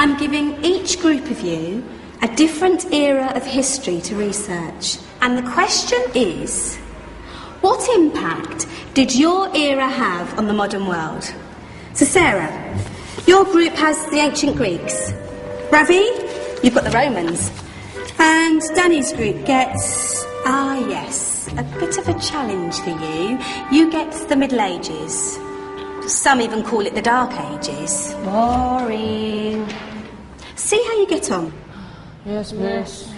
I'm giving each group of you a different era of history to research. And the question is, what impact did your era have on the modern world? So Sarah, your group has the ancient Greeks. Ravi, you've got the Romans. And Danny's group gets, yes, a bit of a challenge for you. You get the Middle Ages. Some even call it the Dark Ages. Boring. See how you get on. Yes, miss.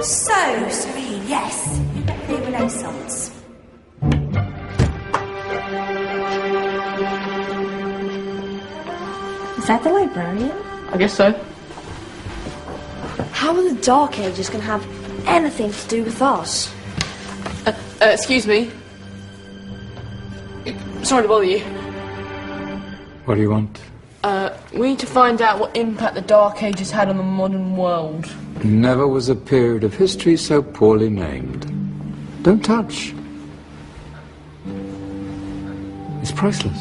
So, Serene, yes, you get the Renaissance. Is that the librarian? I guess so. How are the Dark Ages going to have anything to do with us? Excuse me. Sorry to bother you. What do you want? We need to find out what impact the Dark Ages had on the modern world. Never was a period of history so poorly named. Don't touch. It's priceless.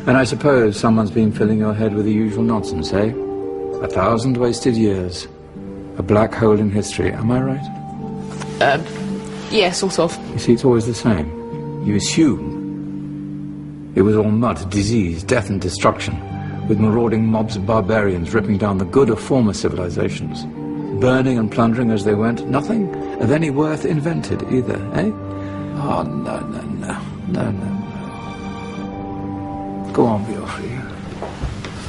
And I suppose someone's been filling your head with the usual nonsense, eh? 1,000 wasted years. A black hole in history, am I right? Yeah, sort of. You see, it's always the same. You assume it was all mud, disease, death and destruction, with marauding mobs of barbarians ripping down the good of former civilizations, burning and plundering as they went. Nothing of any worth invented either, eh? Oh, no. Go on, Beofrey.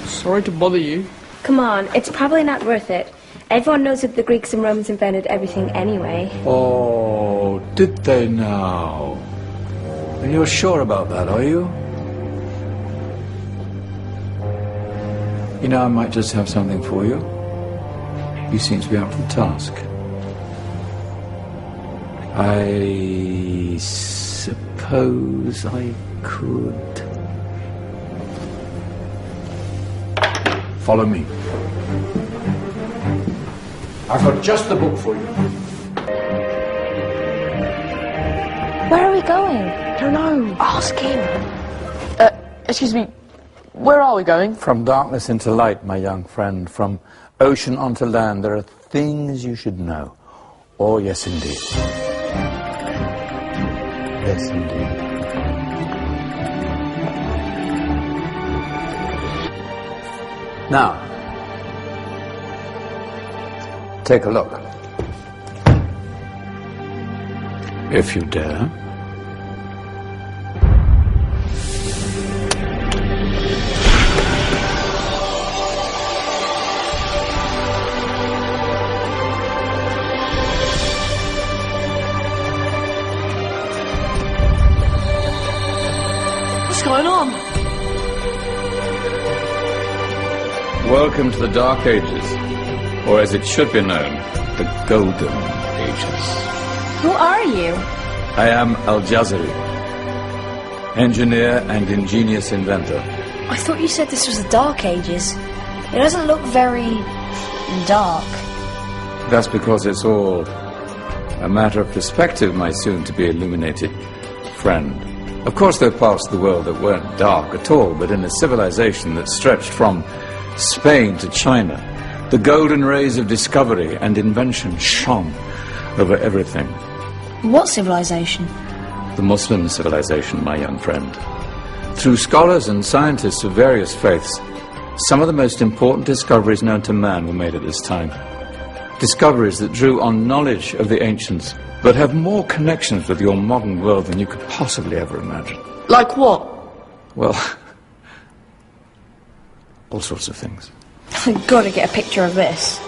Sorry to bother you. Come on, it's probably not worth it. Everyone knows that the Greeks and Romans invented everything anyway. Oh, did they now? And you're sure about that, are you? You know, I might just have something for you. You seem to be up to the task. I suppose I could. Follow me. I've got just the book for you. Where are we going? I don't know. Ask him. Excuse me. Where are we going? From darkness into light, my young friend. From ocean onto land. There are things you should know. Oh, yes, indeed. Yes, indeed. Now, take a look. If you dare. What's going on? Welcome to the Dark Ages, or as it should be known, the Golden Ages. Who are you? I am Al-Jazari, engineer and ingenious inventor. I thought you said this was the Dark Ages. It doesn't look very dark. That's because it's all a matter of perspective, my soon-to-be illuminated friend. Of course, there are parts of the world that weren't dark at all, but in a civilization that stretched from Spain to China, the golden rays of discovery and invention shone over everything. What civilization? The Muslim civilization, my young friend. Through scholars and scientists of various faiths, some of the most important discoveries known to man were made at this time. Discoveries that drew on knowledge of the ancients, but have more connections with your modern world than you could possibly ever imagine. Like what? Well, all sorts of things. I've got to get a picture of this.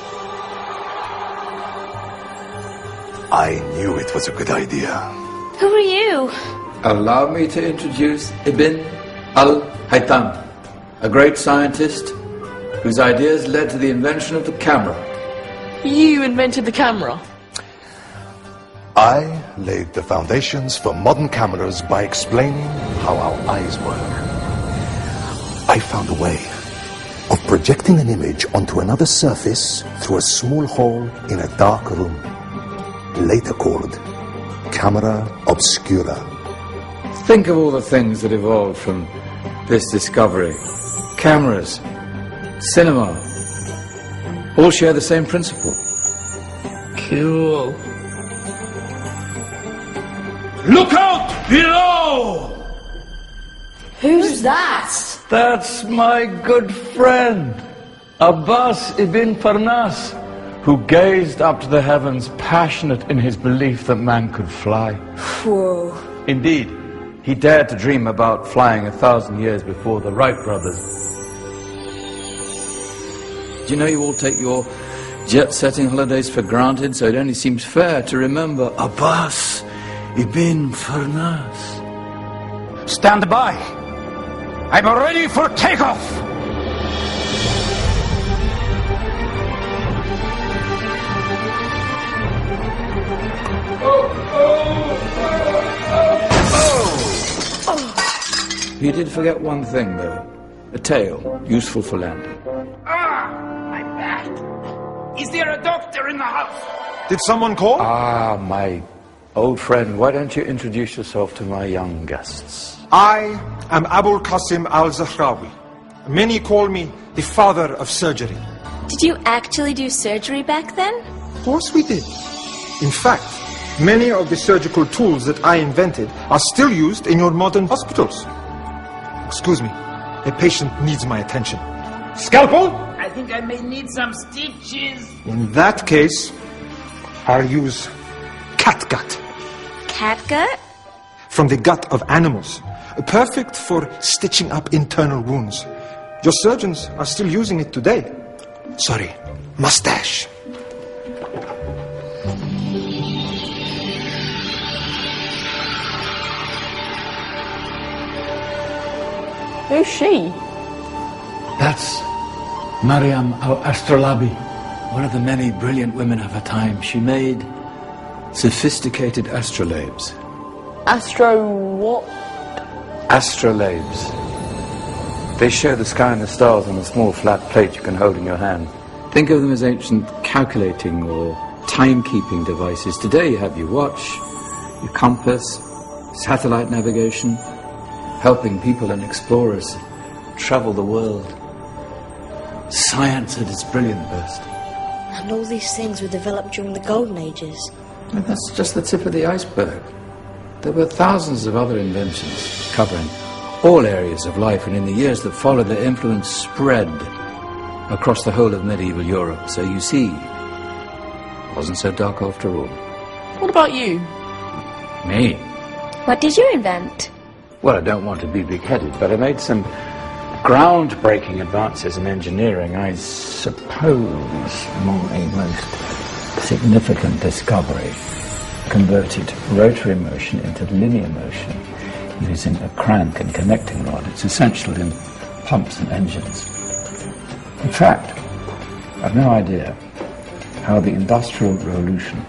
I knew it was a good idea. Who are you? Allow me to introduce Ibn al-Haytham, a great scientist whose ideas led to the invention of the camera. You invented the camera? I laid the foundations for modern cameras by explaining how our eyes work. I found a way of projecting an image onto another surface through a small hole in a dark room, later called camera obscura. Think of all the things that evolved from this discovery. Cameras, cinema, all share the same principle. Cool. Look out below! Who's that? That's my good friend, Abbas ibn Farnas, who gazed up to the heavens, passionate in his belief that man could fly. Whoa. Indeed, he dared to dream about flying 1,000 years before the Wright brothers. Do you know you all take your jet-setting holidays for granted, so it only seems fair to remember Abbas ibn Farnas. Stand by. I'm ready for takeoff. You did forget one thing, though. A tail, useful for landing. My back! Is there a doctor in the house? Did someone call? Ah, my old friend, why don't you introduce yourself to my young guests? I am Abul Qasim al-Zahrawi. Many call me the father of surgery. Did you actually do surgery back then? Of course we did. In fact, many of the surgical tools that I invented are still used in your modern hospitals. Excuse me, a patient needs my attention. Scalpel? I think I may need some stitches. In that case, I'll use catgut. Catgut? From the gut of animals. Perfect for stitching up internal wounds. Your surgeons are still using it today. Sorry, mustache. Who's she? That's Maryam al-Astrolabi, one of the many brilliant women of her time. She made sophisticated astrolabes. Astro what? Astrolabes. They show the sky and the stars on a small flat plate you can hold in your hand. Think of them as ancient calculating or timekeeping devices. Today you have your watch, your compass, satellite navigation, helping people and explorers travel the world. Science at its brilliant best. And all these things were developed during the Golden Ages. And that's just the tip of the iceberg. There were thousands of other inventions covering all areas of life, and in the years that followed, their influence spread across the whole of medieval Europe. So you see, it wasn't so dark after all. What about you? Me? What did you invent? Well, I don't want to be big-headed, but I made some groundbreaking advances in engineering. I suppose my most significant discovery converted rotary motion into linear motion using a crank and connecting rod. It's essential in pumps and engines. In fact, I've no idea how the Industrial Revolution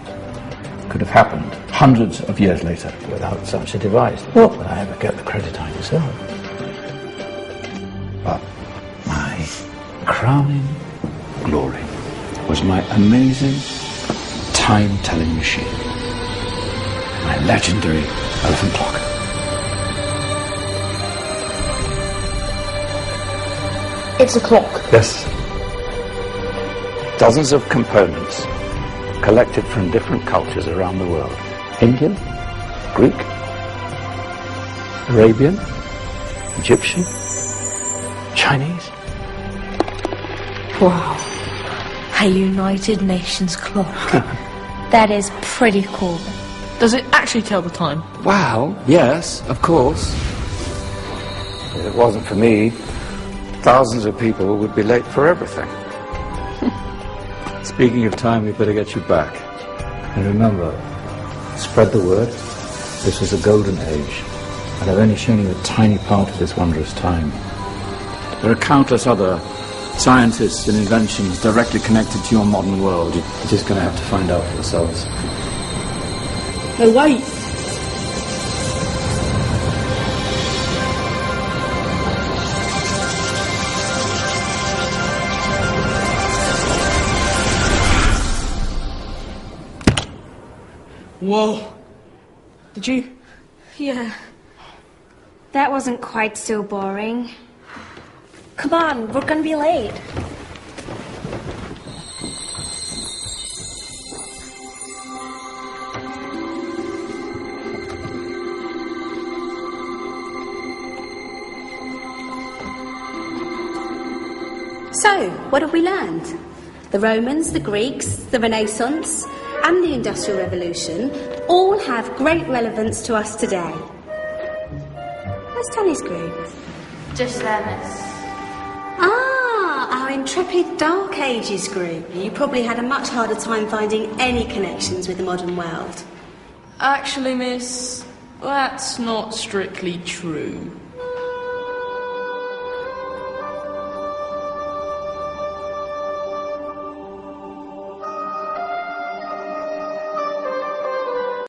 could have happened hundreds of years later without such a device. Not that I ever get the credit I deserve. But my crowning glory was my amazing time-telling machine. My legendary elephant clock. It's a clock. Yes. Dozens of components collected from different cultures around the world. Indian, Greek, Arabian, Egyptian, Chinese. Wow. A United Nations clock. That is pretty cool. Does it actually tell the time? Wow, yes, of course. If it wasn't for me, thousands of people would be late for everything. Speaking of time, we better get you back. And remember, spread the word. This was a golden age, and I've only shown you a tiny part of this wondrous time. There are countless other scientists and inventions directly connected to your modern world. You're just going to have to find out for yourselves. No, wait. Whoa. Did you? Yeah. That wasn't quite so boring. Come on, we're gonna be late. So, what have we learned? The Romans, the Greeks, the Renaissance, and the Industrial Revolution all have great relevance to us today. Where's Tanya's group? Just there, miss. Ah, our intrepid Dark Ages group. You probably had a much harder time finding any connections with the modern world. Actually, miss, that's not strictly true.